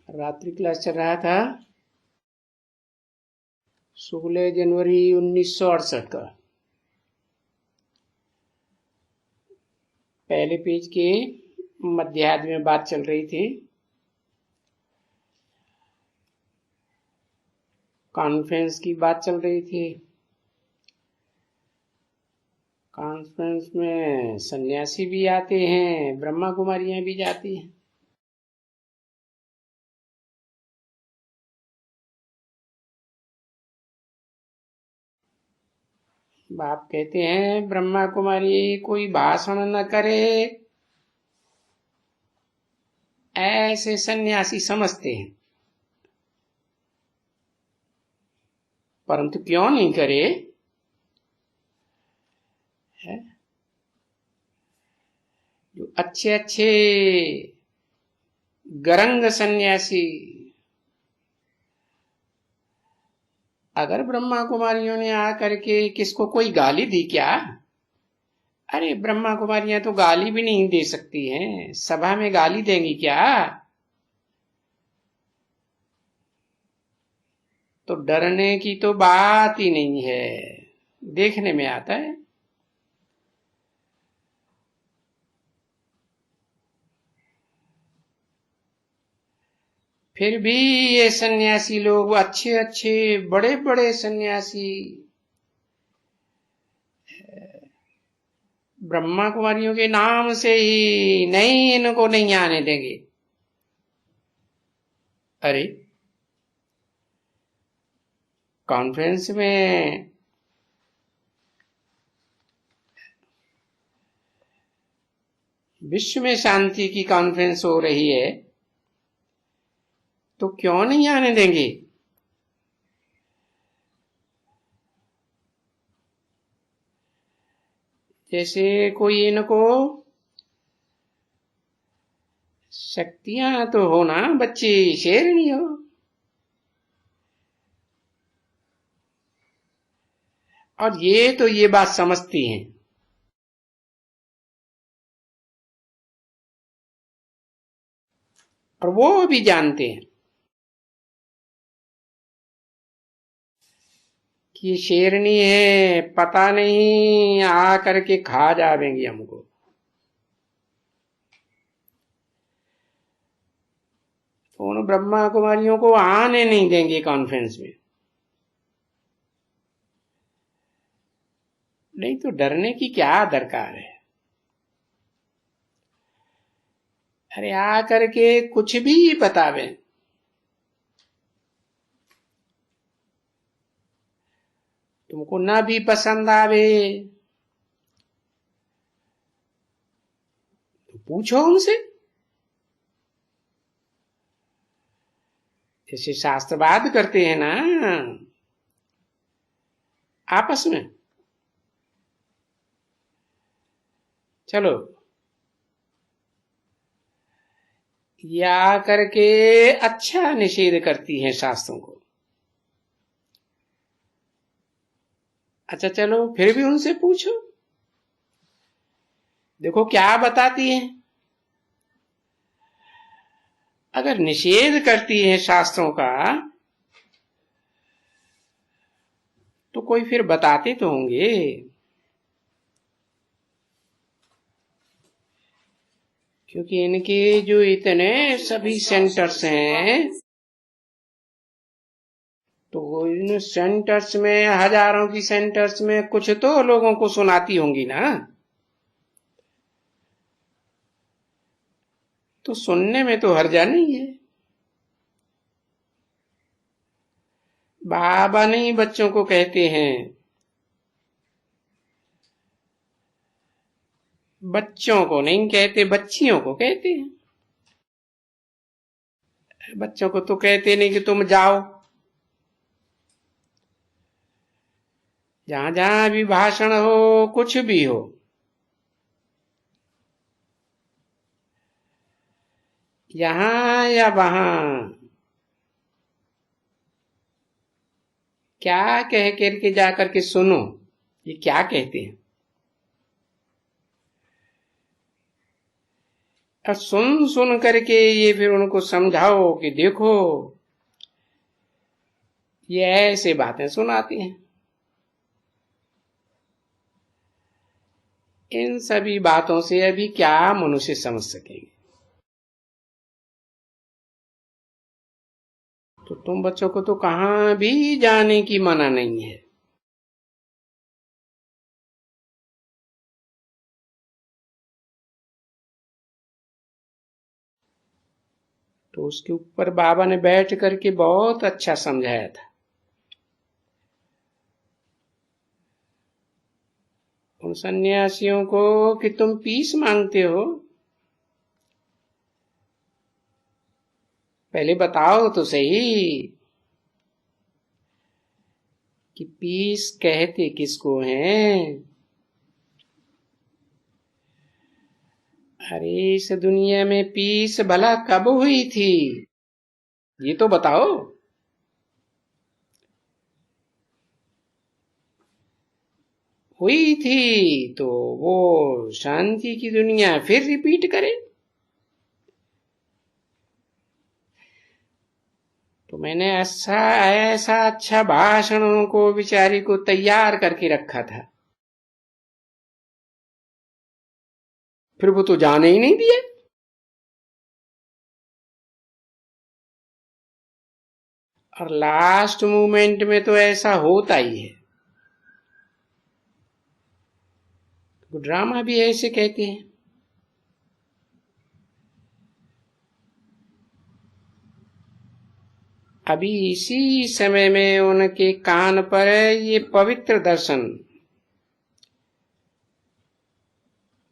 रात्रि क्लास चल रहा था 16 जनवरी 1968 का। पहले पेज के मध्यार्ध में बात चल रही थी कॉन्फ्रेंस की बात चल रही थी। कॉन्फ्रेंस में सन्यासी भी आते हैं, ब्रह्मा कुमारियां भी जाती हैं। बाप कहते हैं ब्रह्मा कुमारी कोई भाषण न करे, ऐसे सन्यासी समझते हैं, परंतु क्यों नहीं करे है? जो अच्छे अच्छे गरंग सन्यासी अगर ब्रह्मा कुमारियों ने आकर के किसको कोई गाली दी क्या? अरे ब्रह्मा कुमारियां तो गाली भी नहीं दे सकती हैं, सभा में गाली देंगी क्या? तो डरने की तो बात ही नहीं है, देखने में आता है। फिर भी ये सन्यासी लोग अच्छे अच्छे बड़े बड़े सन्यासी ब्रह्मा कुमारियों के नाम से ही नहीं, इनको नहीं आने देंगे। अरे कॉन्फ्रेंस में विश्व में शांति की कॉन्फ्रेंस हो रही है, तो क्यों नहीं आने देंगे? जैसे कोई इनको शक्तियां तो हो ना, बच्ची शेरनी हो। और ये तो ये बात समझती हैं, और वो भी जानते हैं कि शेरनी है, पता नहीं आ करके खा जावेंगी हमको। तो उन ब्रह्मा कुमारियों को आने नहीं देंगे कॉन्फ्रेंस में। नहीं तो डरने की क्या दरकार है? अरे आ करके कुछ भी बतावे, तुमको ना भी पसंद आवे तो पूछो उनसे। जैसे शास्त्रवाद करते हैं ना आपस में, चलो या करके अच्छा निषेध करती हैं शास्त्रों को। अच्छा चलो फिर भी उनसे पूछो, देखो क्या बताती हैं। अगर निषेध करती है शास्त्रों का तो कोई फिर बताते तो होंगे। क्योंकि इनके जो इतने सभी सेंटर्स हैं, तो इन सेंटर्स में, हजारों की सेंटर्स में कुछ तो लोगों को सुनाती होंगी ना, तो सुनने में तो हर्जा नहीं है। बाबा नहीं बच्चों को कहते हैं, बच्चों को नहीं कहते, बच्चियों को कहते हैं। बच्चों को तो कहते नहीं कि तुम जाओ, जहां जहां भी भाषण हो, कुछ भी हो, यहां या वहां क्या कह करके जाकर के सुनो, ये क्या कहते हैं। और सुन सुन करके ये फिर उनको समझाओ कि देखो ये ऐसे बातें सुनाती हैं। इन सभी बातों से अभी क्या मनुष्य समझ सकेंगे। तो तुम बच्चों को तो कहां भी जाने की मना नहीं है। तो उसके ऊपर बाबा ने बैठ करके बहुत अच्छा समझाया था। उन सन्यासियों को कि तुम पीस मांगते हो, पहले बताओ तो सही कि पीस कहते किसको हैं। अरे इस दुनिया में पीस भला कब हुई थी, ये तो बताओ। हुई थी तो वो शांति की दुनिया फिर रिपीट करे। तो मैंने ऐसा ऐसा अच्छा भाषणों को बेचारी को तैयार करके रखा था, फिर वो तो जाने ही नहीं दिया। और लास्ट मोमेंट में तो ऐसा होता ही है। तो ड्रामा भी ऐसे कहते हैं। अभी इसी समय में उनके कान पर ये पवित्र दर्शन,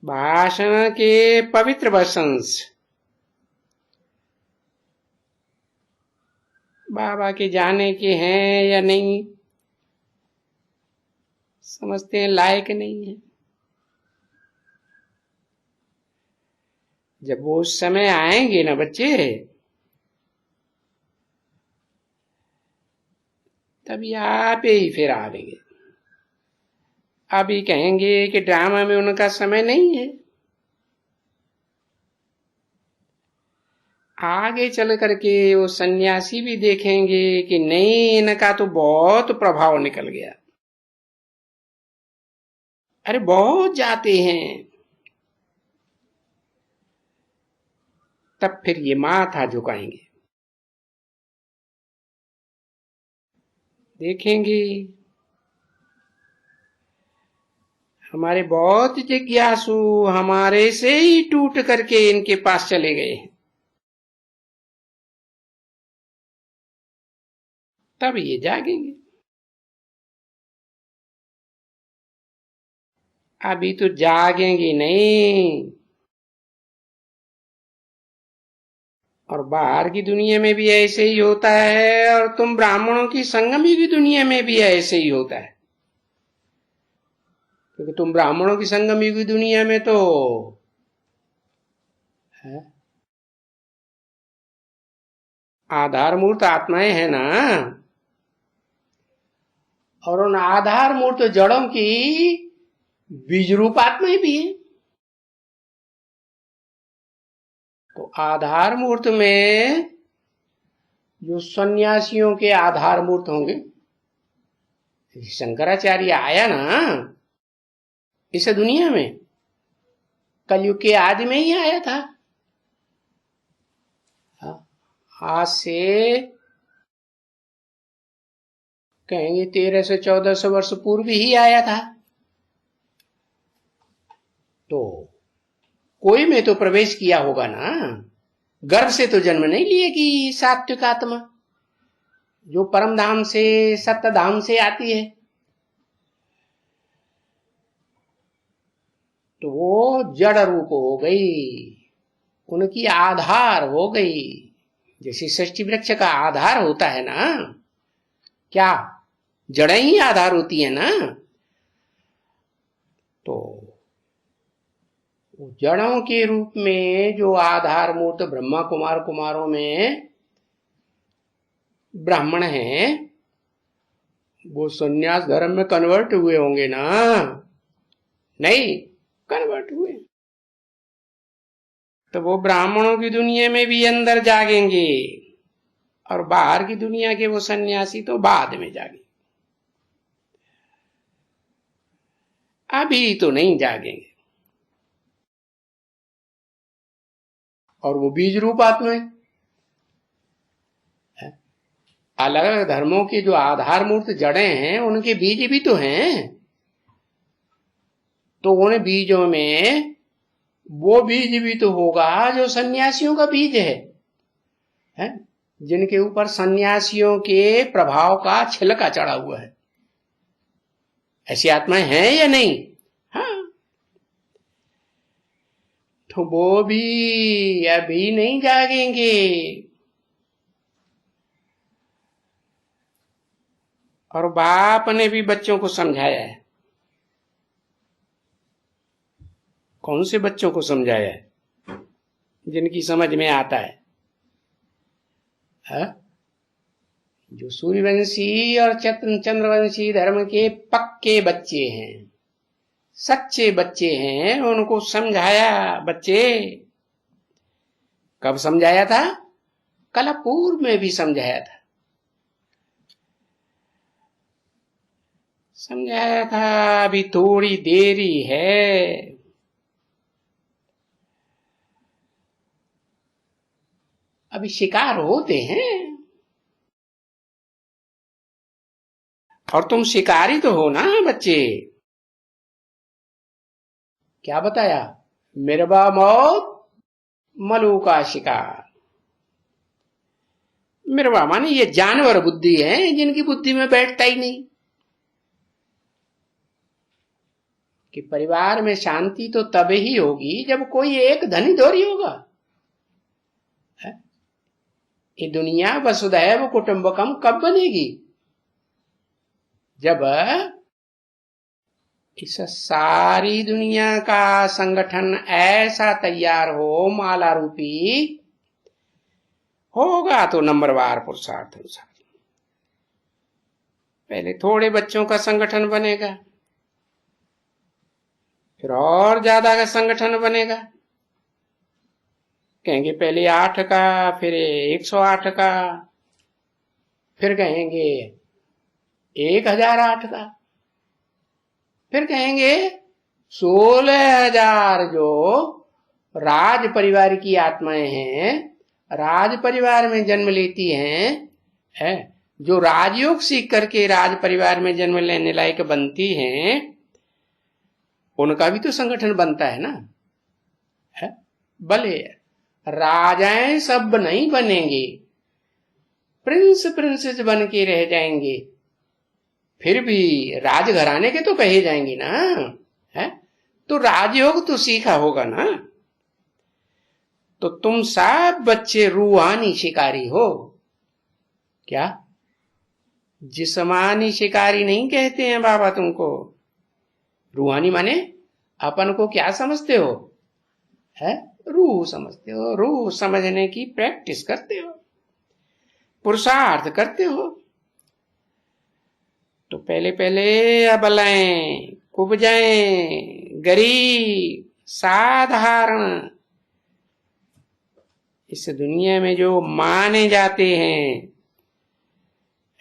भाषण के पवित्र वचंस बाबा के जाने के हैं या नहीं, समझते हैं लायक नहीं है। जब वो उस समय आएंगे ना बच्चे, तभी आप ही फिर आवेंगे। अभी कहेंगे कि ड्रामा में उनका समय नहीं है। आगे चल करके वो सन्यासी भी देखेंगे कि नहीं, इनका तो बहुत प्रभाव निकल गया। अरे बहुत जाते हैं। तब फिर ये माथा झुकाएंगे, देखेंगे हमारे बहुत जिज्ञासु हमारे से ही टूट करके इनके पास चले गए हैं। तब ये जागेंगे। अभी तो जागेंगे नहीं। और बाहर की दुनिया में भी ऐसे ही होता है, और तुम ब्राह्मणों की संगमी की दुनिया में भी ऐसे ही होता है। क्योंकि तुम ब्राह्मणों की संगमी की दुनिया में तो है आधार मूर्त आत्माएं है ना, और उन आधार मूर्त जड़ों की बीज रूप आत्माएं भी है। तो आधार मूर्त में जो सन्यासियों के आधार मूर्त होंगे, शंकराचार्य आया ना इस दुनिया में, कलयुग के आदि में ही आया था। आज से कहेंगे 1300-1400 वर्ष पूर्व ही आया था। तो कोई में तो प्रवेश किया होगा ना। गर्भ से तो जन्म नहीं लिएगी सात्विक आत्मा, जो परम धाम से सत्य धाम से आती है। तो वो जड़ रूप हो गई, उनकी आधार हो गई। जैसे सृष्टि वृक्ष का आधार होता है ना, क्या जड़ें ही आधार होती है ना। तो जड़ों के रूप में जो आधार मूर्त ब्रह्मा कुमार कुमारों में ब्राह्मण हैं, वो सन्यास धर्म में कन्वर्ट हुए होंगे ना। नहीं कन्वर्ट हुए, तो वो ब्राह्मणों की दुनिया में भी अंदर जागेंगे और बाहर की दुनिया के वो सन्यासी तो बाद में जागेंगे, अभी तो नहीं जागेंगे। और वो बीज रूप आत्माएं, अलग अलग धर्मों की जो आधारभूत जड़ें हैं उनके बीज भी तो हैं। तो उन बीजों में वो बीज भी तो होगा जो सन्यासियों का बीज है? जिनके ऊपर सन्यासियों के प्रभाव का छिलका चढ़ा हुआ है। ऐसी आत्माएं हैं या नहीं? हाँ, तो वो भी अभी नहीं जागेंगे। और बाप ने भी बच्चों को समझाया है। कौन से बच्चों को समझाया है? जिनकी समझ में आता है, हा? जो सूर्यवंशी और चंद्रवंशी धर्म के पक्के बच्चे हैं, सच्चे बच्चे हैं, उनको समझाया। बच्चे कब समझाया था? कल पूर्व में भी समझाया था। समझाया था अभी थोड़ी देरी है। अभी शिकार होते हैं। और तुम शिकारी तो हो ना बच्चे। क्या बताया? मिर्बा मौत मलू का शिकार। मिर्बा माने ये जानवर बुद्धि है, जिनकी बुद्धि में बैठता ही नहीं कि परिवार में शांति तो तब ही होगी जब कोई एक धनी धोरी होगा। ये दुनिया वसुधैव कुटुंबकम कब बनेगी? जब इस सारी दुनिया का संगठन ऐसा तैयार हो, माला रूपी होगा, तो नंबरवार पुरुषार्थ अनुसार पहले थोड़े बच्चों का संगठन बनेगा, फिर और ज्यादा का संगठन बनेगा। कहेंगे पहले 8 का, फिर 108 का, फिर कहेंगे 1008 का, फिर कहेंगे 16,000 जो राज परिवार की आत्माएं हैं, राज परिवार में जन्म लेती हैं, जो राजयोग सीख करके राज परिवार में जन्म लेने लायक बनती हैं, उनका भी तो संगठन बनता है ना। भले राजाएं सब नहीं बनेंगे, प्रिंस प्रिंसेस बन के रह जाएंगे, फिर भी राजघराने के तो कहे जाएंगे ना। है तो राजयोग तो सीखा होगा ना। तो तुम सब बच्चे रूहानी शिकारी हो। क्या? जिस्मानी शिकारी नहीं कहते हैं बाबा तुमको। रूहानी माने अपन को क्या समझते हो? है रूह समझते हो। रूह समझने की प्रैक्टिस करते हो, पुरुषार्थ करते हो। तो पहले पहले अबलाएं, कुब्जाएं, गरीब, साधारण, इस दुनिया में जो माने जाते हैं,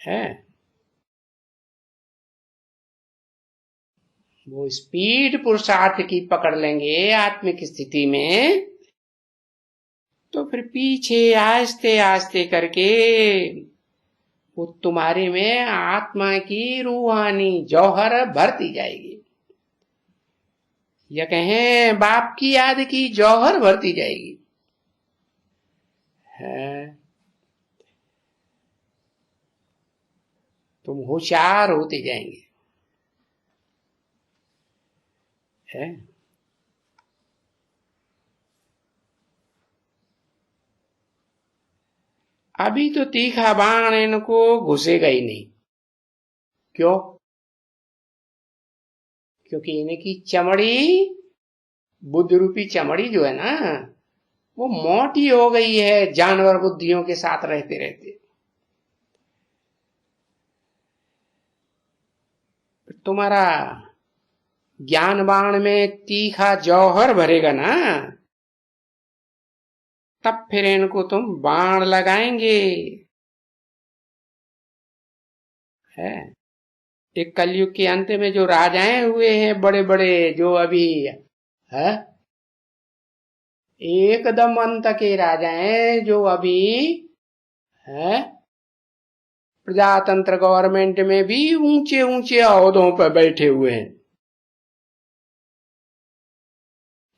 है वो स्पीड पुरुषार्थ की पकड़ लेंगे आत्मिक स्थिति में, तो फिर पीछे आस्ते आस्ते करके वो तुम्हारे में आत्मा की रूहानी जौहर भरती जाएगी, या कहें बाप की याद की जौहर भरती जाएगी। है तुम होशियार होते जाएंगे। है अभी तो तीखा बाण इनको घुसेगा ही नहीं। क्यों? क्योंकि इनकी चमड़ी, बुद्ध रूपी चमड़ी जो है ना, वो मोटी हो गई है जानवर बुद्धियों के साथ रहते रहते। तुम्हारा ज्ञान बाण में तीखा जौहर भरेगा ना, तब फिर इनको तुम बाण लगाएंगे। है एक कलयुग के अंत में जो राजाएं हुए हैं बड़े बड़े, जो अभी है एकदम अंत के राजाएं, जो अभी है प्रजातंत्र गवर्नमेंट में भी ऊंचे ऊंचे ओहदों पर बैठे हुए हैं,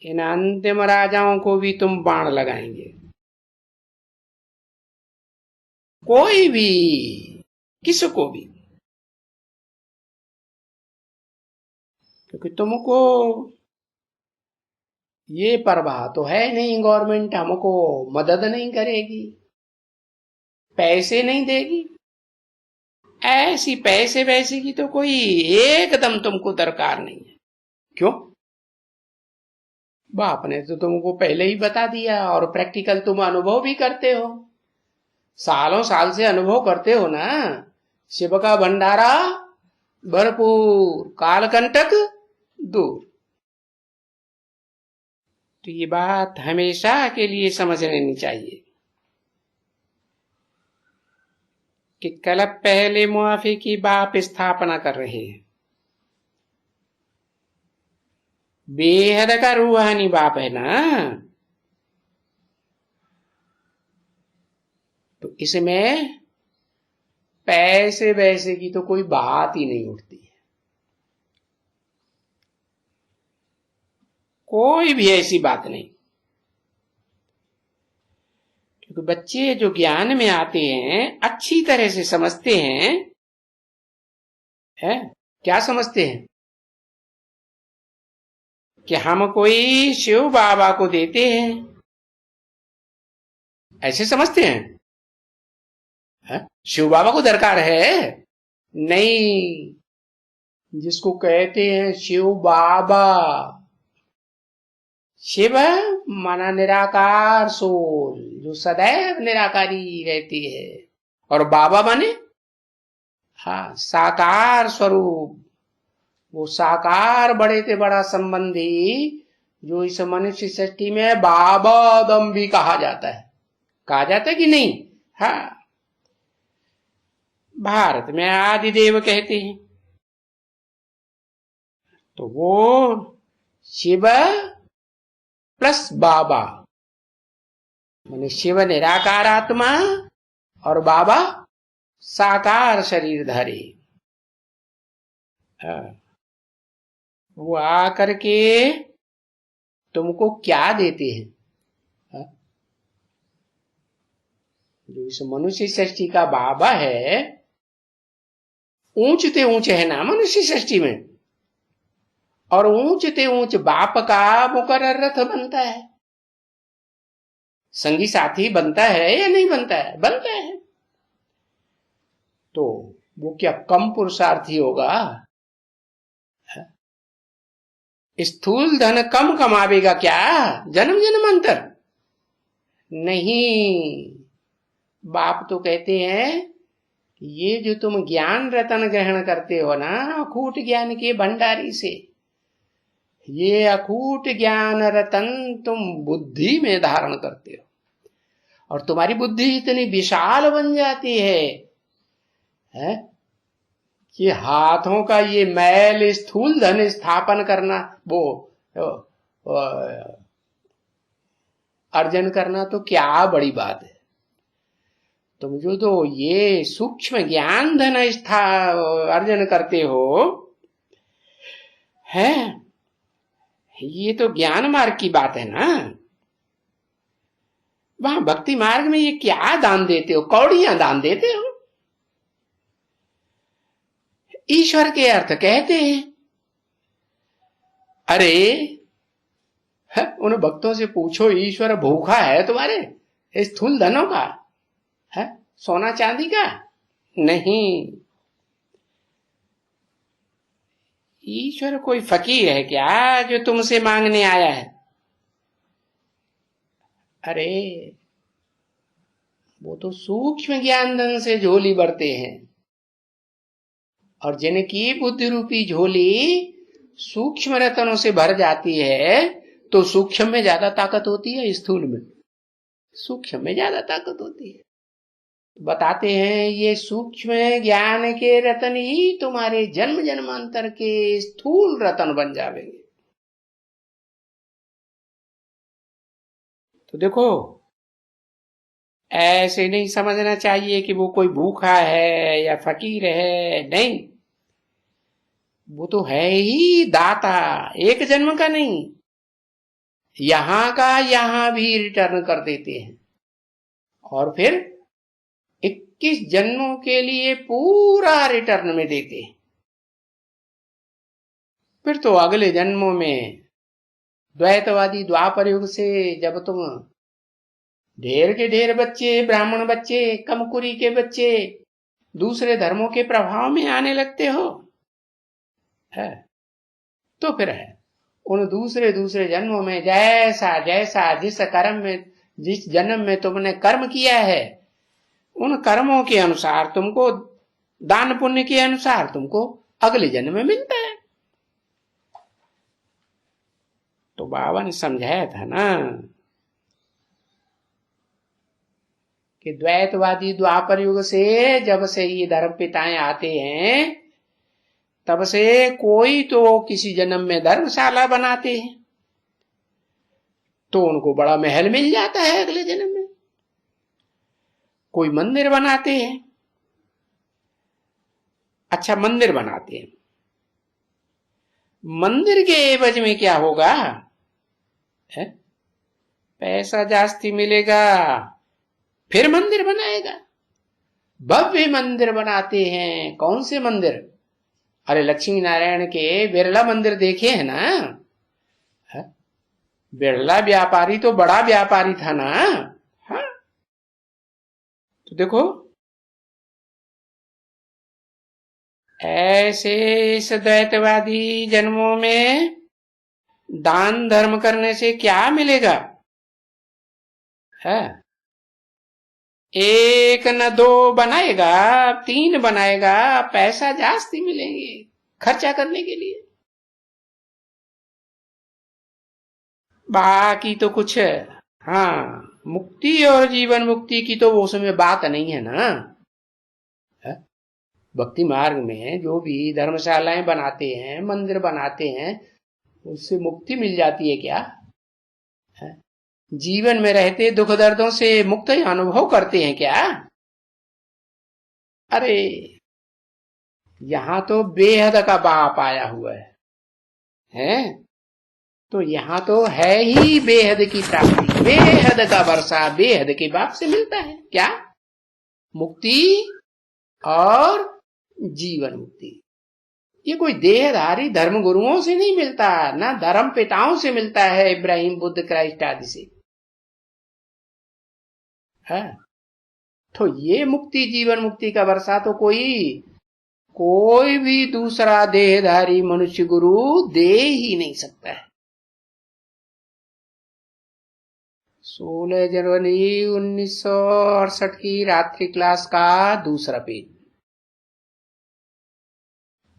इन अंतिम राजाओं को भी तुम बाण लगाएंगे। कोई भी, किसको भी, क्योंकि तुमको ये परवाह तो है नहीं, गवर्नमेंट हमको मदद नहीं करेगी, पैसे नहीं देगी। ऐसी पैसे वैसे की तो कोई एकदम तुमको दरकार नहीं है। क्यों? बाप ने तो तुमको पहले ही बता दिया, और प्रैक्टिकल तुम अनुभव भी करते हो, सालों साल से अनुभव करते हो ना। शिव का भंडारा भरपूर, कालकंटक दूर। तो ये बात हमेशा के लिए समझ लेनी चाहिए कि कल पहले मुआफी की बाप स्थापना कर रहे हैं, बेहद का रूहानी बाप है ना। तो इसमें पैसे वैसे की तो कोई बात ही नहीं उठती है, कोई भी ऐसी बात नहीं। क्योंकि बच्चे जो ज्ञान में आते हैं अच्छी तरह से समझते हैं, है क्या समझते हैं कि हम कोई शिव बाबा को देते हैं, ऐसे समझते हैं। है? शिव बाबा को दरकार है नहीं, जिसको कहते हैं शिव बाबा। शिव माना निराकार सोल, जो सदैव निराकारी रहती है, और बाबा माने हाँ साकार स्वरूप, वो साकार बड़े से बड़ा संबंधी, जो इस मनुष्य सृष्टि में बाबा दम भी कहा जाता है। कहा जाता है कि नहीं? हाँ, भारत में आदिदेव कहते हैं। तो वो शिव प्लस बाबा, माने शिव निराकार आत्मा और बाबा साकार शरीरधारी। वो आकर के तुमको क्या देते हैं? जो इस मनुष्य सृष्टि का बाबा है, ऊंचते ऊंचे है ना मनुष्य सृष्टि में, और ऊंचते ऊंच बाप का मुकर्रर रथ बनता है, संगी साथी बनता है या नहीं बनता है? बनता है। तो वो क्या कम पुरुषार्थी होगा? स्थूल धन कम कमावेगा क्या जन्म जन्मांतर? नहीं, बाप तो कहते हैं ये जो तुम ज्ञान रतन ग्रहण करते हो ना अखूट ज्ञान के भंडारी से, ये अखूट ज्ञान रतन तुम बुद्धि में धारण करते हो, और तुम्हारी बुद्धि इतनी विशाल बन जाती है कि हाथों का ये मैल स्थूल धन स्थापन करना, वो अर्जन करना तो क्या बड़ी बात है। तुम जो तो ये सूक्ष्म ज्ञान धन अर्जन करते हो, है ये तो ज्ञान मार्ग की बात है ना। वहां भक्ति मार्ग में ये क्या दान देते हो? कौड़ियां दान देते हो। ईश्वर के अर्थ कहते हैं। अरे उन भक्तों से पूछो, ईश्वर भूखा है तुम्हारे स्थूल धनों का? है सोना चांदी का? नहीं। ईश्वर कोई फकीर है क्या जो तुमसे मांगने आया है? अरे वो तो सूक्ष्म ज्ञान धन से झोली भरते हैं, और जिनकी बुद्धि रूपी झोली सूक्ष्म रत्नों से भर जाती है, तो सूक्ष्म में ज्यादा ताकत होती है स्थूल में? सूक्ष्म में ज्यादा ताकत होती है। बताते हैं ये सूक्ष्म ज्ञान के रतन ही तुम्हारे जन्म जन्मांतर के स्थूल रतन बन जावेंगे। तो देखो, ऐसे नहीं समझना चाहिए कि वो कोई भूखा है या फकीर है, नहीं, वो तो है ही दाता, एक जन्म का नहीं, यहां का यहां भी रिटर्न कर देते हैं, और फिर 21 जन्मों के लिए पूरा रिटर्न में देते हैं। फिर तो अगले जन्मों में द्वैतवादी द्वापर युग से जब तुम ढेर के ढेर बच्चे, ब्राह्मण बच्चे, कमकुरी के बच्चे दूसरे धर्मों के प्रभाव में आने लगते हो, है तो फिर है उन दूसरे दूसरे जन्मों में जैसा जैसा जिस कर्म में, जिस जन्म में तुमने कर्म किया है, उन कर्मों के अनुसार तुमको, दान पुण्य के अनुसार तुमको अगले जन्म में मिलता है। तो बाबा ने समझाया था ना कि द्वैतवादी द्वापर युग से जब से ये धर्म पिताएं आते हैं, तब से कोई तो किसी जन्म में धर्मशाला बनाते हैं, तो उनको बड़ा महल मिल जाता है अगले जन्म में। कोई मंदिर बनाते हैं, अच्छा मंदिर बनाते हैं, मंदिर के एवज में क्या होगा, है? पैसा जास्ती मिलेगा, फिर मंदिर बनाएगा, भव्य मंदिर बनाते हैं। कौन से मंदिर? अरे लक्ष्मी नारायण के बिरला मंदिर देखे हैं ना, है? बिरला व्यापारी तो बड़ा व्यापारी था ना, हाँ? तो देखो, ऐसे इस द्वैतवादी जन्मों में दान धर्म करने से क्या मिलेगा, है? एक न दो बनाएगा, 3 बनाएगा, पैसा जास्ती मिलेंगे खर्चा करने के लिए। बाकी तो कुछ, हाँ, मुक्ति और जीवन मुक्ति की तो वो उसमें बात नहीं है ना, है? भक्ति मार्ग में जो भी धर्मशालाएं बनाते हैं, मंदिर बनाते हैं, उससे मुक्ति मिल जाती है क्या, है? जीवन में रहते दुख दर्दों से मुक्त अनुभव करते हैं क्या? अरे यहां तो बेहद का बाप आया हुआ है? तो यहां तो है ही बेहद की प्राप्ति, बेहद का वर्षा बेहद के बाप से मिलता है क्या, मुक्ति और जीवन मुक्ति। ये कोई देहधारी धर्म गुरुओं से नहीं मिलता, ना धर्म पिताओं से मिलता है, इब्राहिम बुद्ध क्राइस्ट आदि से, है? तो ये मुक्ति जीवन मुक्ति का वर्षा तो कोई भी दूसरा देहधारी मनुष्य गुरु दे ही नहीं सकता है। 16 जनवरी 1968 की रात्रि क्लास का दूसरा पेज।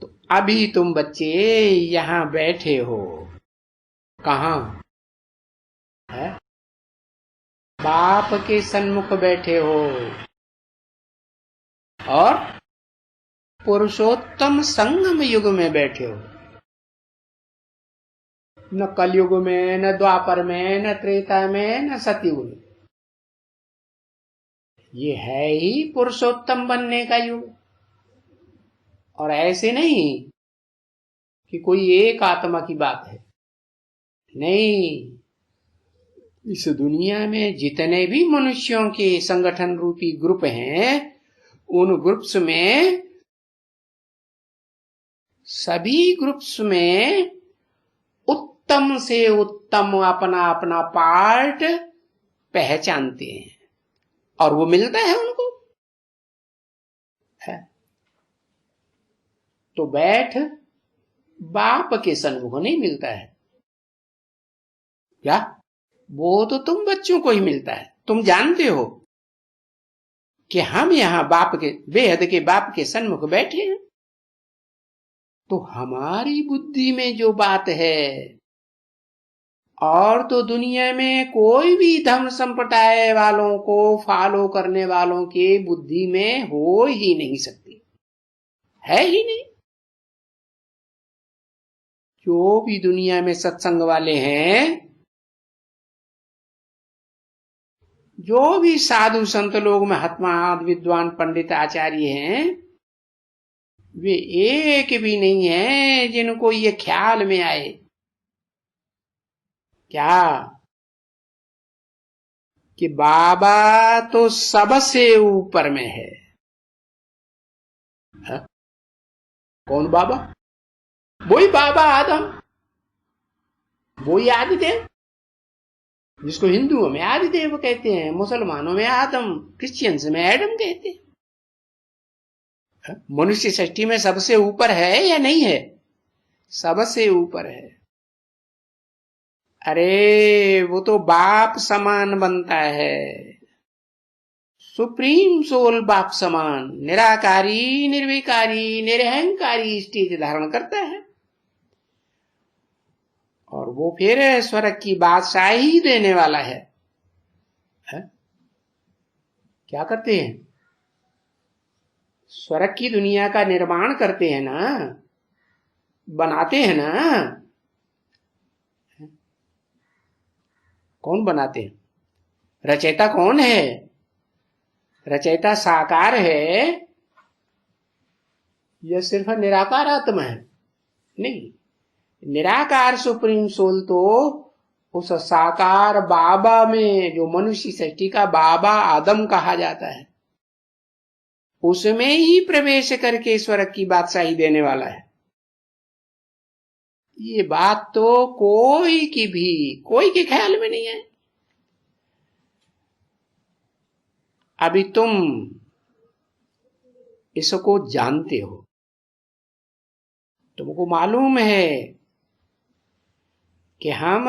तो अभी तुम बच्चे यहां बैठे हो, कहां है? बाप के सन्मुख बैठे हो और पुरुषोत्तम संगम युग में बैठे हो, न कलयुग में, न द्वापर में, न त्रेता में, न सतयुग में। ये है ही पुरुषोत्तम बनने का युग। और ऐसे नहीं कि कोई एक आत्मा की बात है, नहीं, इस दुनिया में जितने भी मनुष्यों के संगठन रूपी ग्रुप हैं, उन ग्रुप्स में, सभी ग्रुप्स में उत्तम से उत्तम अपना अपना पार्ट पहचानते हैं और वो मिलता है उनको, है? तो बैठ बाप के सन्मुख नहीं मिलता है क्या? वो तो तुम बच्चों को ही मिलता है। तुम जानते हो कि हम यहां बाप के, बेहद के बाप के सन्मुख बैठे हैं, तो हमारी बुद्धि में जो बात है और तो दुनिया में कोई भी धर्म संप्रदाय वालों को फॉलो करने वालों के बुद्धि में हो ही नहीं सकती, है ही नहीं। जो भी दुनिया में सत्संग वाले हैं, जो भी साधु संत लोग, महात्मा, विद्वान, पंडित, आचार्य हैं, वे एक भी नहीं है जिनको ये ख्याल में आए क्या कि बाबा तो सबसे ऊपर में है। हा? कौन बाबा? वही बाबा आदम, वही आदिदेव, जिसको हिंदुओं में आदिदेव कहते हैं, मुसलमानों में आदम, क्रिश्चियंस में एडम कहते हैं। मनुष्य सृष्टि में सबसे ऊपर है या नहीं है? सबसे ऊपर है। अरे वो तो बाप समान बनता है, सुप्रीम सोल बाप समान, निराकारी, निर्विकारी, निरहंकारी स्टेज धारण करता है। और वो फिर स्वर्ग की बादशाही देने वाला है। क्या करते हैं? स्वर्ग की दुनिया का निर्माण करते हैं ना, बनाते हैं ना। कौन बनाते हैं? रचयिता कौन है? रचयिता साकार है या सिर्फ निराकार आत्मा है? नहीं, निराकार सुप्रीम सोल तो उस साकार बाबा में, जो मनुष्य सृष्टि का बाबा आदम कहा जाता है, उसमें ही प्रवेश करके स्वर्ग की बादशाही देने वाला है। ये बात तो कोई के ख्याल में नहीं है। अभी तुम इसको जानते हो, तुमको मालूम है कि हम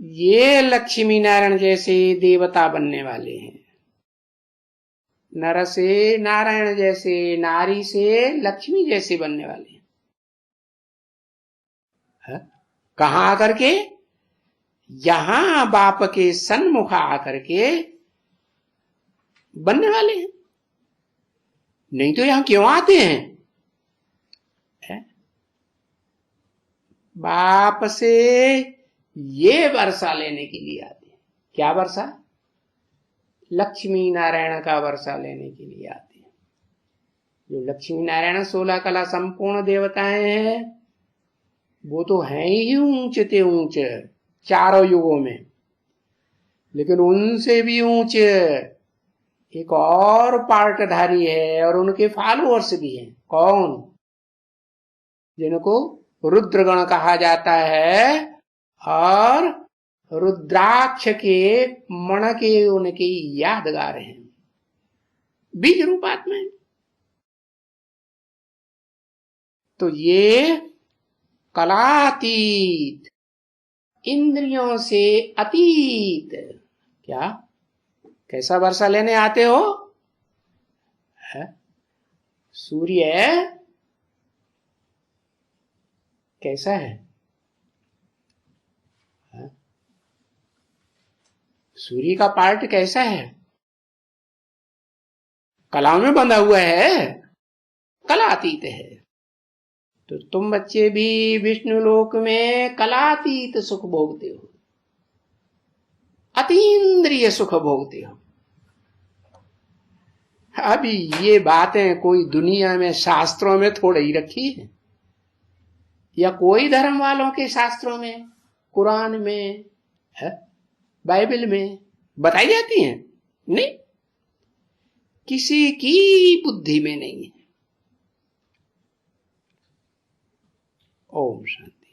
ये लक्ष्मी नारायण जैसे देवता बनने वाले हैं, नर से नारायण जैसे, नारी से लक्ष्मी जैसे बनने वाले हैं। कहां आकर के? यहां बाप के सन्मुख आकर के बनने वाले हैं। नहीं तो यहां क्यों आते हैं? बाप से ये वर्षा लेने के लिए आते हैं। क्या वर्षा? लक्ष्मी नारायण का वर्षा लेने के लिए आते हैं। जो लक्ष्मी नारायण 16 कला संपूर्ण देवताएं हैं, वो तो हैं ही ऊंचते ऊंच चारों युगों में, लेकिन उनसे भी ऊंच एक और पार्टधारी है, और उनके फॉलोअर्स भी हैं। कौन? जिनको रुद्रगण कहा जाता है, और रुद्राक्ष के मण के उनके यादगार हैं, बीज रूप आत्मा है। तो ये कलातीत, इंद्रियों से अतीत, क्या कैसा वर्षा लेने आते हो? सूर्य कैसा है? सूर्य का पार्ट कैसा है? कला में बंधा हुआ है, कलातीत है। तो तुम बच्चे भी विष्णु लोक में कलातीत सुख भोगते हो, अतीन्द्रिय सुख भोगते हो। अभी ये बातें कोई दुनिया में शास्त्रों में थोड़ी ही रखी है, या कोई धर्म वालों के शास्त्रों में, कुरान में है, बाइबल में बताई जाती हैं? नहीं, किसी की बुद्धि में नहीं है। ओम शांति।